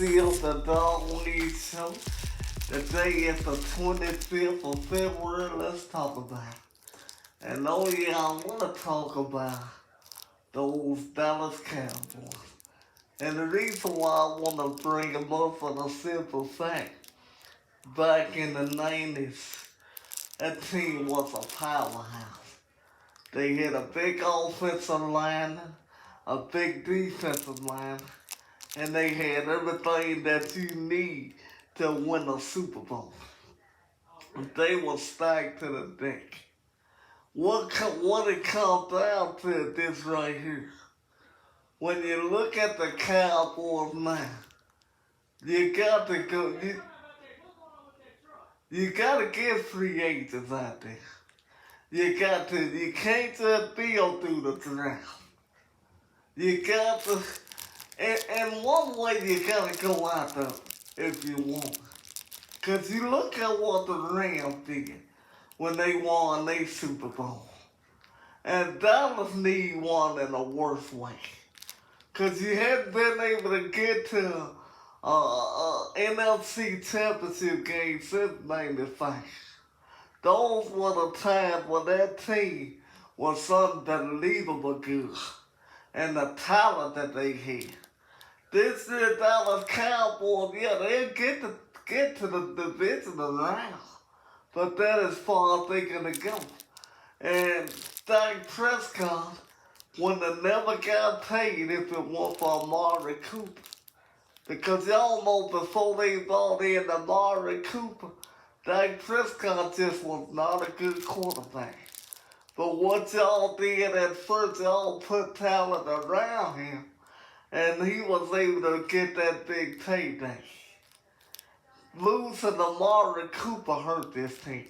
Seals, the Dog League Show. Today is the 25th of February. Let's talk about it. And oh yeah, I want to talk about those Dallas Cowboys. And the reason why I want to bring them up for the simple fact, back in the 90s, that team was a powerhouse. They had a big offensive line, a big defensive line, and they had everything that you need to win a Super Bowl. They were stacked to the deck. What it comes down to this right here. When you look at the Cowboys now, you got to go. You got to get free agents out there. You can't just build through the draft. You got to, and one way you got to go out there if you want. Because you look at what the Rams did when they won their Super Bowl. And Dallas need one in a worse way. Because you hadn't been able to get to NFC championship game since '95. Those were the times when that team was unbelievable good. And the talent that they had. This year, Dallas Cowboys, yeah, they'll get to the divisional round. But that is far as they're going to go. And Dak Prescott would have never got paid if it weren't for Amari Cooper. Because y'all know before they brought in Amari Cooper, Dak Prescott just was not a good quarterback. But what y'all did at first, y'all put talent around him, and he was able to get that big payday. Losing Amari Cooper hurt this team.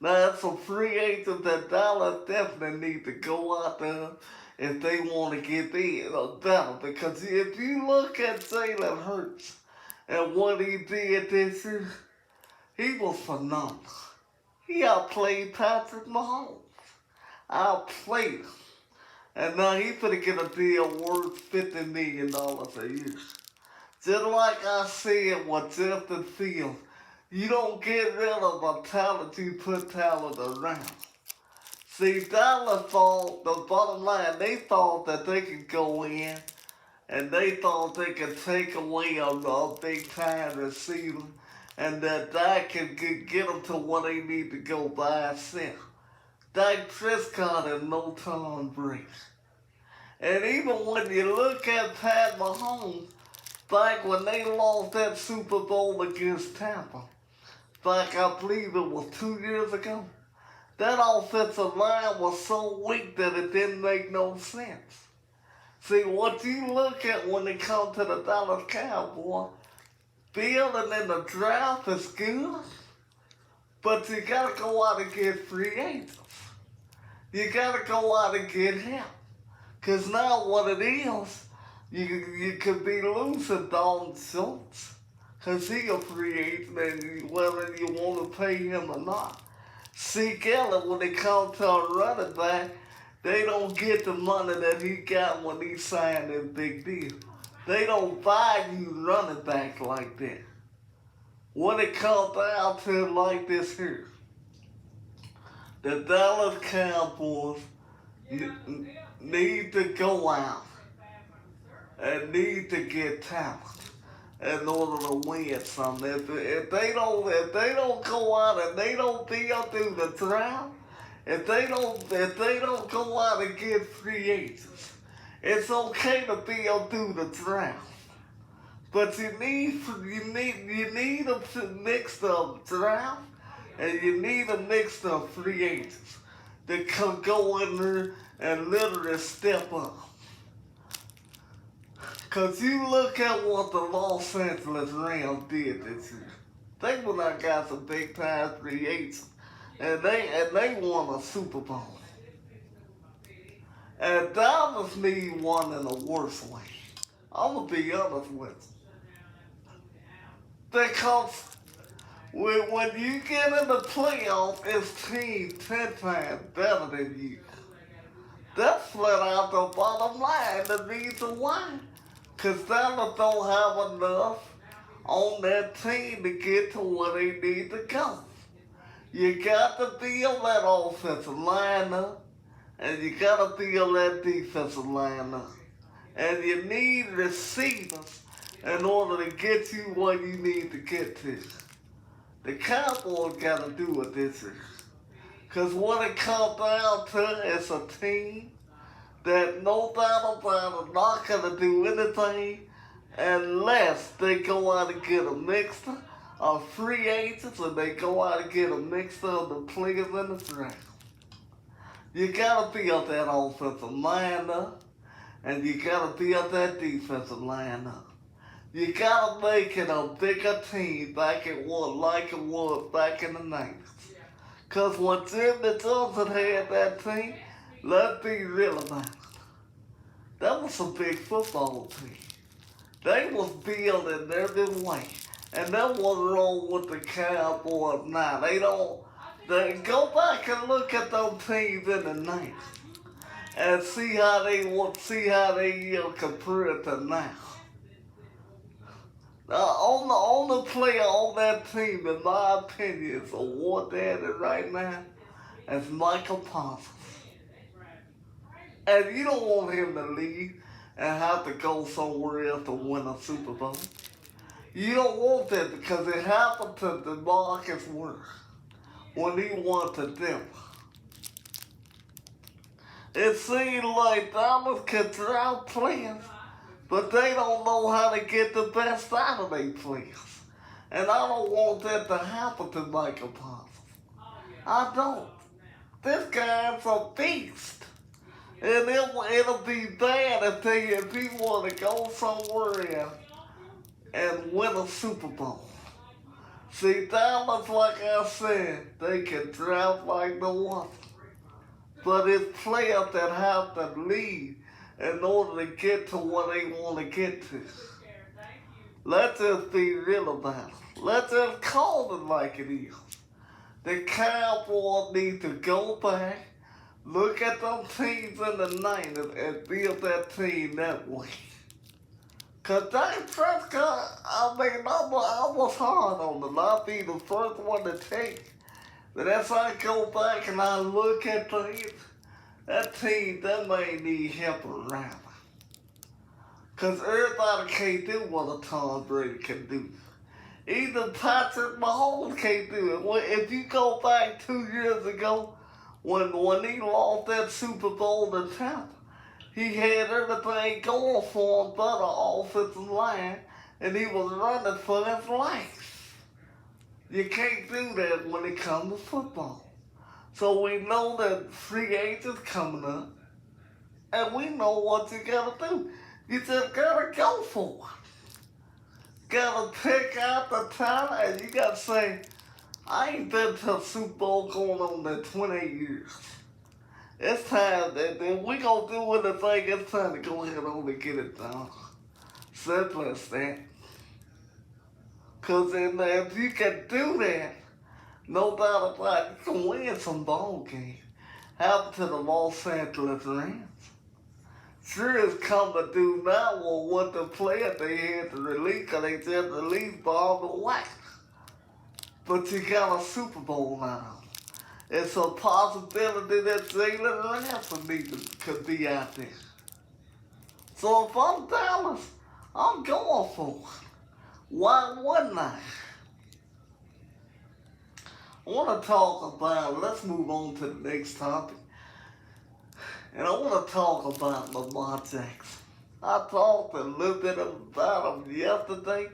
Now, it's a free agent that Dallas definitely need to go out there if they want to get better. Because if you look at Jalen Hurts and what he did this year, he was phenomenal. He outplayed Patrick Mahomes. Outplayed him. And now he's going to get a deal worth $50 million a year. Just like I said with Justin Fields, you don't get rid of a talent, you put talent around. See, Dallas thought, the bottom line, they thought that they could go in and they thought they could take away a big time receiver and that could get them to where they need to go by itself. Dak Prescott is no Tom Brady. And even when you look at Pat Mahomes, back when they lost that Super Bowl against Tampa, back I believe it was 2 years ago, that offensive line was so weak that it didn't make no sense. See, what you look at when it comes to the Dallas Cowboys, building in the draft is good, but you got to go out and get free agents. You got to go out and get help. Because now what it is, you could be losing Dalton Schultz. Because he's a free agent, and whether you want to pay him or not. Zeke Elliott, when it comes to a running back, they don't get the money that he got when he signed that big deal. They don't value running back like that. When it comes down to it like this here, the Dallas Cowboys need to go out and need to get talent in order to win something. If they don't go out and they don't build through the draft, if they don't go out and get free agents, it's okay to build through the draft. But you need a mix of draft and you need a mix of free agents that can go in there and literally step up. Because you look at what the Los Angeles Rams did this year. They went out and got some big time free agents. And they won a Super Bowl. And Dallas need one in a worse way. I'm going to be honest with you. Because when you get in the playoffs, it's team 10 times better than you. That's flat out the bottom line, the reason why. Because Dallas don't have enough on that team to get to where they need to go. You got to build that offensive line up, and you got to build that defensive line up. And you need receivers in order to get you where you need to get to. The Cowboys got to do it this year. Because what it comes down to is a team that no doubt about it not going to do anything unless they go out and get a mixture of free agents and they go out and get a mixture of the players in the draft. You got to build that offensive line up, and you got to build that defensive line up. You got to make it a bigger team like it was back in the 90s. Because when Jimmy Johnson had that team, let's be real about it. That was a big football team. They was building every way. And that was wrong with the Cowboys now. They go back and look at those teams in the 90s and see how they compare it to now. Only player on that team, in my opinion, is a war daddy right now, is Michael Parsons. And you don't want him to leave and have to go somewhere else to win a Super Bowl. You don't want that because it happened to DeMarcus Ware when he went to Denver. It seems like Dallas can draft players, but they don't know how to get the best out of their players. And I don't want that to happen to Michael Parsons. I don't. This guy's a beast. And it'll be bad if he want to go somewhere else and win a Super Bowl. See, Dallas, like I said, they can draft like no one. But it's players that have to lead in order to get to where they want to get to. Let's just be real about it. Let's just call it like it is. The Cowboys need to go back, look at them teams in the 90s and build that team that way. Because Dak Prescott, I was hard on them. I'll be the first one to take. But as I go back and I look at things, that team, that may need help around. Because everybody can't do what a Tom Brady can do. Even Patrick Mahomes can't do it. If you go back 2 years ago, when he lost that Super Bowl to Tampa, he had everything going for him but an offensive line, and he was running for his life. You can't do that when it comes to football. So we know that free agents coming up, and we know what you gotta do. You just gotta go for it. Gotta pick out the talent, and you gotta say, I ain't been to a Super Bowl going on in 28 years. It's time that we gonna do anything. It's time to go ahead and get it done. Simple as that. Cause if you can do that, no doubt about it, you can win some ball games. Happened to the Los Angeles Rams. Sure is come to do now with what the player they had to release, because they just released Bob the White. But you got a Super Bowl now. It's a possibility that Jalen Ramsey could be out there. So if I'm Dallas, I'm going for it. Why wouldn't I? I want to talk about, let's move on to the next topic. And I want to talk about Lamar Jackson. I talked a little bit about him yesterday,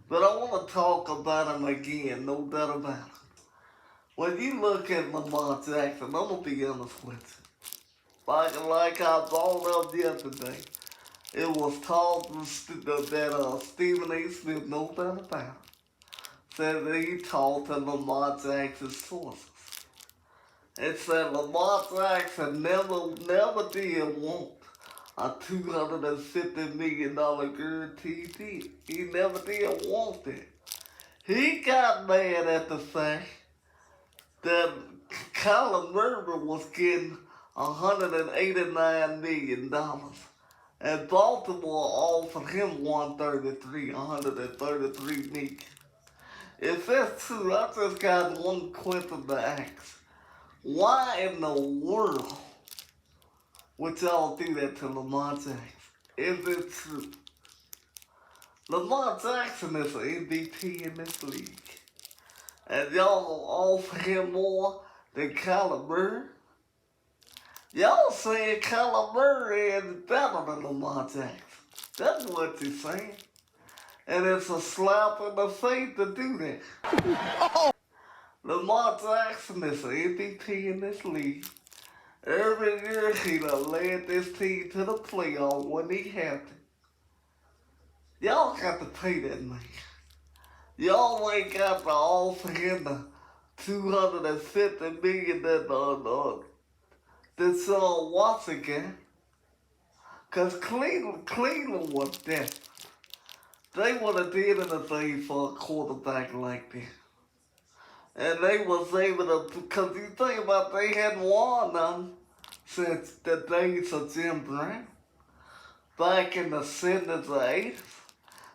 but I want to talk about him again, no doubt about it. When you look at Lamar Jackson, I'm going to be honest with you. Like I brought up yesterday, it was taught that Stephen A. Smith, no doubt about it, said that he talked to Lamar Jackson's sources. It said Lamar Jackson never did want a $250 million guaranteed deal. He never did want that. He got mad at the fact that Kyler Murray was getting $189 million And Baltimore offered him 133 million. If that's true, I just got one question to ask. Why in the world would y'all do that to Lamar Jackson? Is it true? Lamar Jackson is an MVP in this league. And y'all gonna offer him more than Kyler Murray? Y'all saying Kyler Murray is better than Lamar Jackson. That's what you're saying. And it's a slap in the face to do that. Lamar Jackson is an MVP in this league. Every year he done led this team to the playoffs when he had to. Y'all got to pay that man. Y'all ain't got to offer him the $250 million that Deshaun Watson got. Cause Cleveland was dead. They would have did anything for a quarterback like that. And they was able to, because you think about they hadn't won none since the days of Jim Brown. Back in the 70s or 80s.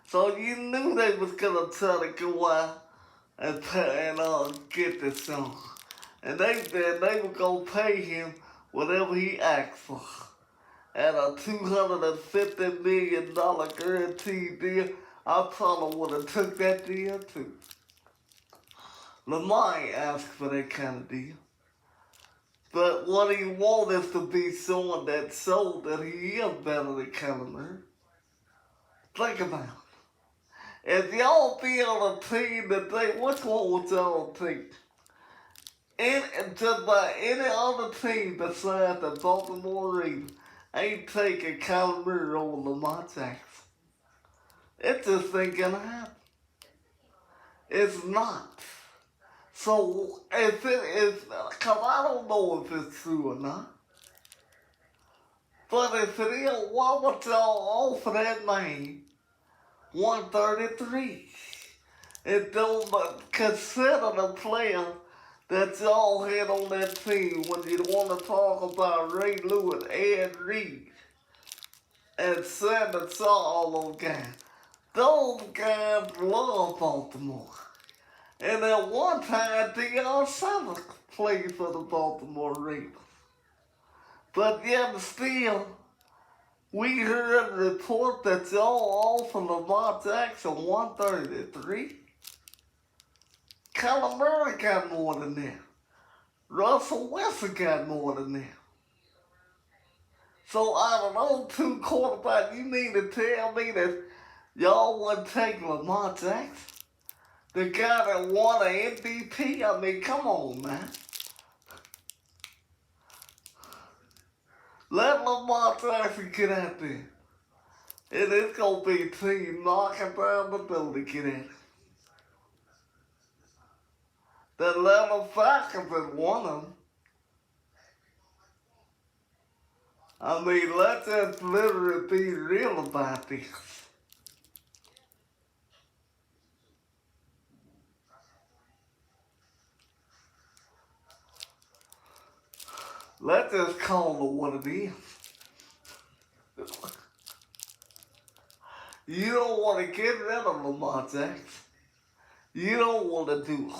So you knew they was going to try to go out and get this song. And they were going to pay him whatever he asked for. And a $250 million guaranteed deal, I probably would have took that deal too. Lamar ain't asked for that kind of deal. But what he wants is to be someone that showed that he is better than Kyler Murray. Think about it. If y'all be on a team today, which one would y'all take? Just about any other team besides the Baltimore Ravens ain't taking Kyler Murray over Lamar Jackson. It just ain't gonna happen. It's not. So, if it is, because I don't know if it's true or not. But if it is, why would y'all offer that man 133? It don't consider the player that y'all had on that team when you want to talk about Ray Lewis, Ed Reed, and Sanders Shaw, all those guys. Those guys love Baltimore. And at one time, Deion Sanders played for the Baltimore Ravens. But yet still, we heard a report that y'all offered Lamar Jackson 133. Kyler Murray got more than that. Russell Wilson got more than that. So out of those two quarterbacks, you mean to tell me that y'all wouldn't take Lamar Jackson? The guy that won an MVP? I mean, come on, man. Let Lamar Jackson get out there. And it's going to be a team knocking down the door to get at it. The Atlanta Falcons is one of them. I mean, let's just literally be real about this. Let's just call it what it is. You don't want to get rid of Lamar Jackson. You don't want to do it.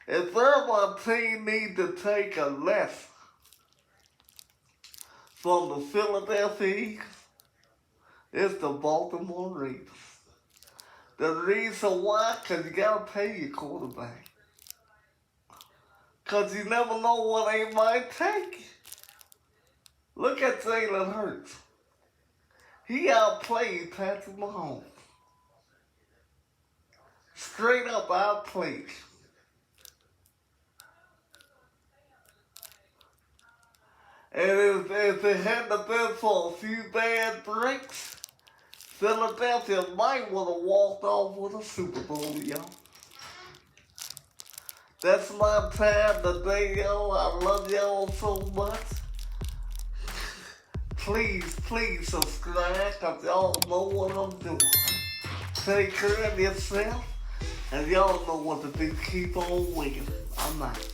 If my team needs to take a lesson from the Philadelphia Eagles, it's the Baltimore Ravens. The reason why, because you got to pay your quarterback. Because you never know what they might take. Look at Jalen Hurts. He outplayed Patrick Mahomes. Straight up outplayed. And if it hadn't been for a few bad breaks, Philadelphia might would have walked off with a Super Bowl, y'all. That's my time today, y'all. I love y'all so much. Please subscribe, because y'all know what I'm doing. Take care of yourself, and y'all know what to do. Keep on winning. I'm out.